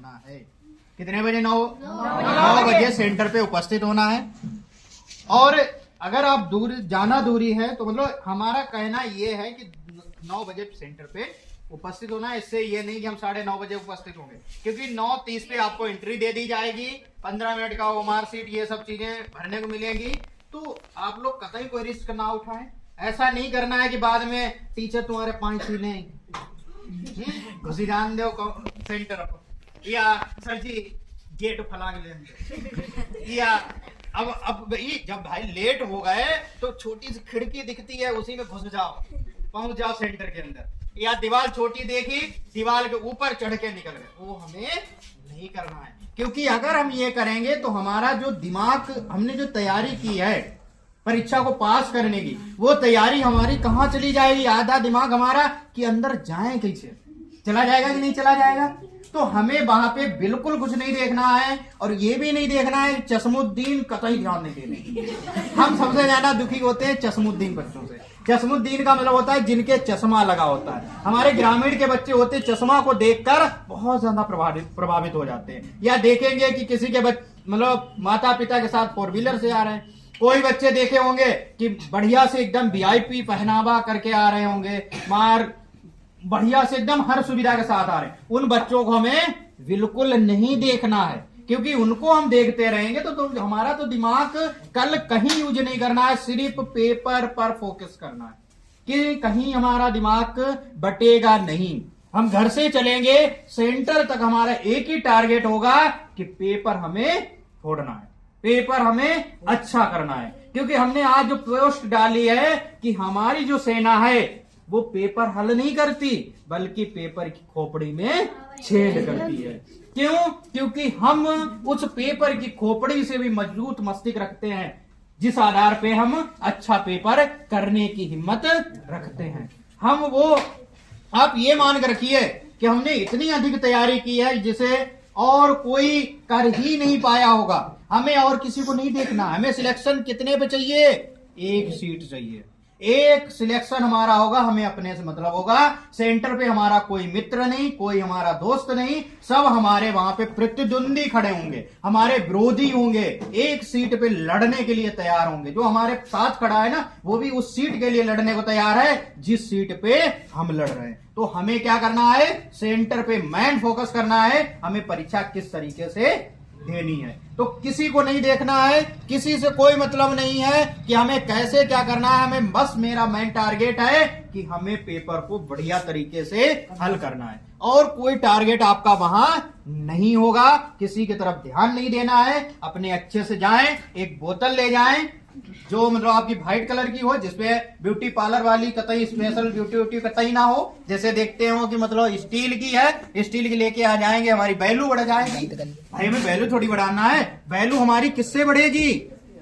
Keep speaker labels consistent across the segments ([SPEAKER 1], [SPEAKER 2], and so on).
[SPEAKER 1] होना है। कितने बजे? 9 बजे सेंटर पे उपस्थित होना है। और अगर आप दूरी है तो मतलब हमारा कहना ये है कि 9 बजे सेंटर पे उपस्थित होना है। इससे ये नहीं कि हम 9:30 बजे उपस्थित होंगे, क्योंकि 9:30 पे आपको एंट्री दे दी जाएगी, 15 मिनट का ओमार सीट ये सब चीजें भरने को मिलेंगी। तो आप लोग कतई कोई रिस्क ना उठाएं। ऐसा नहीं करना है कि बाद में टीचर तुम्हारे 5 छीने घुसी जान दो सेंटर पर, या सर जी गेट फला के ले, या अब जब भाई लेट हो गए तो छोटी सी खिड़की दिखती है उसी में घुस जाओ, पहुंच जाओ सेंटर के अंदर, या दीवार छोटी देखी दीवार के ऊपर चढ़ के निकल गए, वो हमें नहीं करना है। क्योंकि अगर हम ये करेंगे तो हमारा जो दिमाग, हमने जो तैयारी की है परीक्षा को पास करने की, वो तैयारी हमारी कहाँ चली जाएगी? आधा दिमाग हमारा कि अंदर जाए कैसे, चला जाएगा कि नहीं चला जाएगा। तो हमें वहां पे बिल्कुल कुछ नहीं देखना है, और ये भी नहीं देखना है चश्मुद्दीन कतई ध्यान नहीं देने। हम सबसे ज्यादा दुखी होते हैं चश्मुद्दीन बच्चों से। चश्मुद्दीन का मतलब होता है जिनके चश्मा लगा होता है। हमारे ग्रामीण के बच्चे होते हैं, चश्मा को देखकर बहुत ज्यादा प्रभावित हो जाते हैं। या देखेंगे कि किसी के मतलब माता पिता के साथ 4 व्हीलर से आ रहे हैं, कोई बच्चे देखे होंगे कि बढ़िया से एकदम VIP पहनावा करके आ रहे होंगे, मार बढ़िया से एकदम हर सुविधा के साथ आ रहे हैं। उन बच्चों को हमें बिल्कुल नहीं देखना है, क्योंकि उनको हम देखते रहेंगे तो हमारा तो दिमाग कल कहीं यूज नहीं करना है, सिर्फ पेपर पर फोकस करना है कि कहीं हमारा दिमाग बटेगा नहीं। हम घर से चलेंगे सेंटर तक, हमारा एक ही टारगेट होगा कि पेपर हमें फोड़ना है, पेपर हमें अच्छा करना है। क्योंकि हमने आज जो पोस्ट डाली है कि हमारी जो सेना है वो पेपर हल नहीं करती, बल्कि पेपर की खोपड़ी में छेद करती है। क्यों? क्योंकि हम उस पेपर की खोपड़ी से भी मजबूत मस्तिष्क रखते हैं, जिस आधार पे हम अच्छा पेपर करने की हिम्मत रखते हैं। हम वो, आप ये मान कर रखिए कि हमने इतनी अधिक तैयारी की है जिसे और कोई कर ही नहीं पाया होगा। हमें और किसी को नहीं देखना। हमें सिलेक्शन कितने पे चाहिए? 1 सीट चाहिए। 1 सिलेक्शन हमारा होगा, हमें अपने से मतलब होगा। सेंटर पे हमारा कोई मित्र नहीं, कोई हमारा दोस्त नहीं, सब हमारे वहां पे प्रतिद्वंदी खड़े होंगे, हमारे विरोधी होंगे, 1 सीट पे लड़ने के लिए तैयार होंगे। जो हमारे साथ खड़ा है ना, वो भी उस सीट के लिए लड़ने को तैयार है जिस सीट पे हम लड़ रहे हैं। तो हमें क्या करना है? सेंटर पे मेन फोकस करना है, हमें परीक्षा किस तरीके से देनी है। तो किसी को नहीं देखना है, किसी से कोई मतलब नहीं है कि हमें कैसे क्या करना है। हमें बस मेरा मेन टारगेट है कि हमें पेपर को बढ़िया तरीके से हल करना है, और कोई टारगेट आपका वहां नहीं होगा। किसी की तरफ ध्यान नहीं देना है। अपने अच्छे से जाएं, एक बोतल ले जाएं जो मतलब आपकी व्हाइट कलर की हो, जिसपे ब्यूटी पार्लर वाली कतई स्पेशल ब्यूटी कतई ना हो। जैसे देखते हो कि मतलब स्टील की है, स्टील की लेके आ जाएंगे, हमारी वैल्यू बढ़ जाएगी। भाई हमें वैल्यू थोड़ी बढ़ाना है, वैल्यू हमारी किससे बढ़ेगी?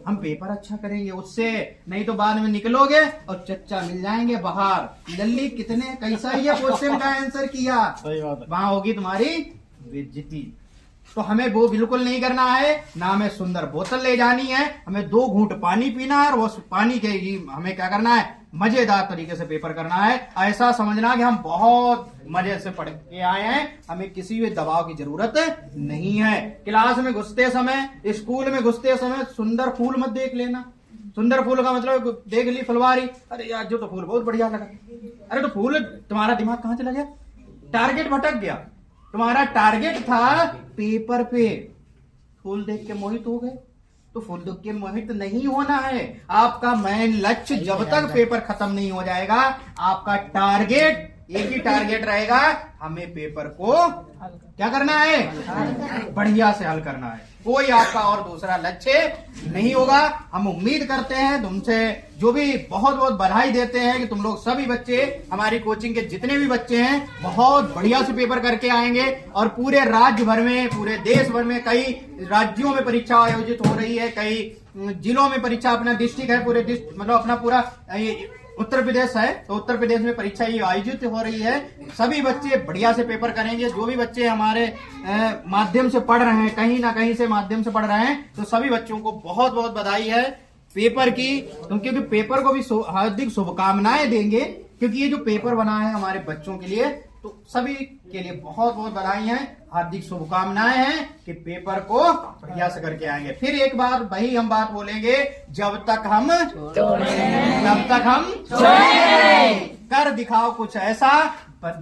[SPEAKER 1] हम पेपर अच्छा करेंगे उससे, नहीं तो बाद में निकलोगे और चच्चा मिल जाएंगे बाहर, लल्ली कितने कैसा ये क्वेश्चन का आंसर किया, वहां होगी तुम्हारी बेइज्जती। तो हमें वो बिल्कुल नहीं करना है। ना हमें सुंदर बोतल ले जानी है, हमें 2 घूंट पानी पीना है, और उस पानी के ही हमें क्या करना है? मजेदार तरीके से पेपर करना है। ऐसा समझना कि हम बहुत मजे से पढ़ के आए हैं, हमें किसी भी दबाव की जरूरत नहीं है। क्लास में घुसते समय, स्कूल में घुसते समय सुंदर फूल मत देख लेना। सुंदर फूल का मतलब देख ली फुलवारी, अरे यार जो तो फूल बहुत बढ़िया लगा, अरे तो फूल, तुम्हारा दिमाग कहां चला गया? टारगेट भटक गया। तुम्हारा टारगेट था पेपर पे, फूल देख के मोहित हो गए। तो फूल देख के मोहित नहीं होना है। आपका मेन लक्ष्य जब तक पेपर खत्म नहीं हो जाएगा, आपका टारगेट एक ही टारगेट रहेगा, हमें पेपर को क्या करना है? बढ़िया से हल करना है। कोई आपका और दूसरा लक्ष्य नहीं होगा। हम उम्मीद करते हैं तुमसे, जो भी बहुत बहुत बधाई देते हैं कि तुम लोग सभी बच्चे, हमारी कोचिंग के जितने भी बच्चे हैं, बहुत बढ़िया से पेपर करके आएंगे। और पूरे राज्य भर में, पूरे देश भर में कई राज्यों में परीक्षा आयोजित हो रही है, कई जिलों में परीक्षा, अपना डिस्ट्रिक्ट है, पूरे मतलब अपना पूरा उत्तर प्रदेश है, तो उत्तर प्रदेश में परीक्षा ये आयोजित हो रही है। सभी बच्चे बढ़िया से पेपर करेंगे। जो भी बच्चे हमारे माध्यम से पढ़ रहे हैं, कहीं ना कहीं से माध्यम से पढ़ रहे हैं, तो सभी बच्चों को बहुत बहुत बधाई है पेपर की। क्योंकि पेपर को भी हार्दिक शुभकामनाएं देंगे, क्योंकि ये जो पेपर बना है हमारे बच्चों के लिए, तो सभी के लिए बहुत बहुत बधाई है, हार्दिक शुभकामनाएं हैं कि पेपर को बढ़िया से करके आएंगे। फिर एक बार वही हम बात बोलेंगे, जब तक हम कर दिखाओ कुछ ऐसा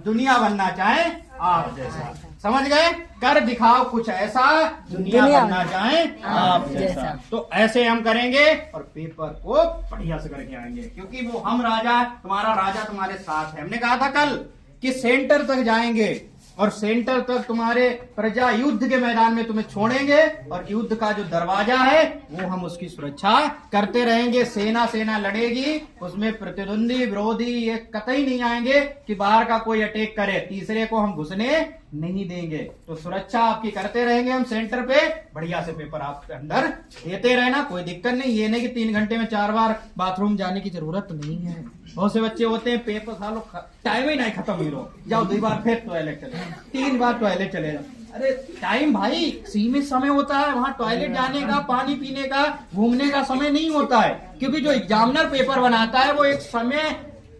[SPEAKER 1] दुनिया बनना चाहे आप जैसा। समझ गए? कर दिखाओ कुछ ऐसा दुनिया बनना चाहे आप जैसा। तो ऐसे हम करेंगे और पेपर को बढ़िया से करके आएंगे, क्योंकि वो हम राजा, तुम्हारा राजा तुम्हारे साथ है। हमने कहा था कल कि सेंटर तक जाएंगे और सेंटर तक तुम्हारे प्रजा युद्ध के मैदान में तुम्हें छोड़ेंगे और युद्ध का जो दरवाजा है वो हम उसकी सुरक्षा करते रहेंगे। सेना लड़ेगी, उसमें प्रतिद्वंदी विरोधी ये कतई नहीं आएंगे कि बाहर का कोई अटैक करे, तीसरे को हम घुसने नहीं देंगे। तो सुरक्षा आपकी करते रहेंगे हम सेंटर पे, बढ़िया से पेपर आपके अंदर देते रहना, कोई दिक्कत नहीं। ये नहीं कि 3 घंटे में 4 बार बाथरूम जाने की जरूरत नहीं है। बहुत से बच्चे होते हैं पेपर सालों टाइम ही नहीं खत्म हुई, जाओ 2 बार फिर टॉयलेट चले, 3 बार टॉयलेट चले जाओ। अरे टाइम भाई सीमित समय होता है, वहां टॉयलेट जाने का, पानी पीने का, घूमने का समय नहीं होता है, क्योंकि जो एग्जामिनर पेपर बनाता है वो एक समय,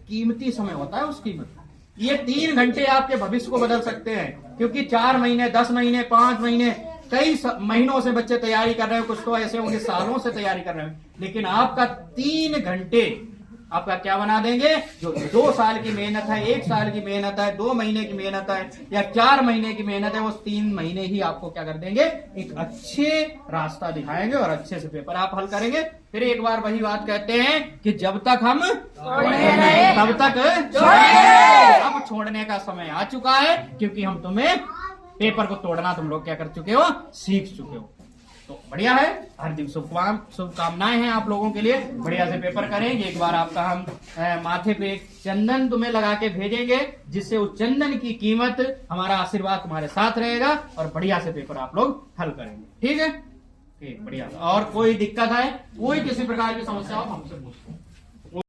[SPEAKER 1] कीमती समय होता है उस कीमत। ये 3 घंटे आपके भविष्य को बदल सकते हैं, क्योंकि 4 महीने, 10 महीने, 5 महीने, कई महीनों से बच्चे तैयारी कर रहे हैं, कुछ तो ऐसे होंगे सालों से तैयारी कर रहे हैं, लेकिन आपका 3 घंटे आपका क्या बना देंगे? जो 2 साल की मेहनत है, 1 साल की मेहनत है, 2 महीने की मेहनत है या 4 महीने की मेहनत है, वो 3 महीने ही आपको क्या कर देंगे? एक अच्छे रास्ता दिखाएंगे और अच्छे से पेपर आप हल करेंगे। फिर एक बार वही बात कहते हैं कि जब तक हम तब तक अब छोड़ने का समय आ चुका है, क्योंकि हम तुम्हें पेपर को तोड़ना तुम लोग क्या कर चुके हो? सीख चुके हो। तो बढ़िया है, हार्दिक शुभकामनाएं हैं आप लोगों के लिए। बढ़िया से पेपर करेंगे। एक बार आपका हम माथे पे चंदन तुम्हें लगा के भेजेंगे, जिससे उस चंदन की कीमत, हमारा आशीर्वाद तुम्हारे साथ रहेगा और बढ़िया से पेपर आप लोग हल करेंगे। ठीक है, ठीक, बढ़िया। और कोई दिक्कत है, कोई किसी प्रकार की समस्या हो हमसे पूछो।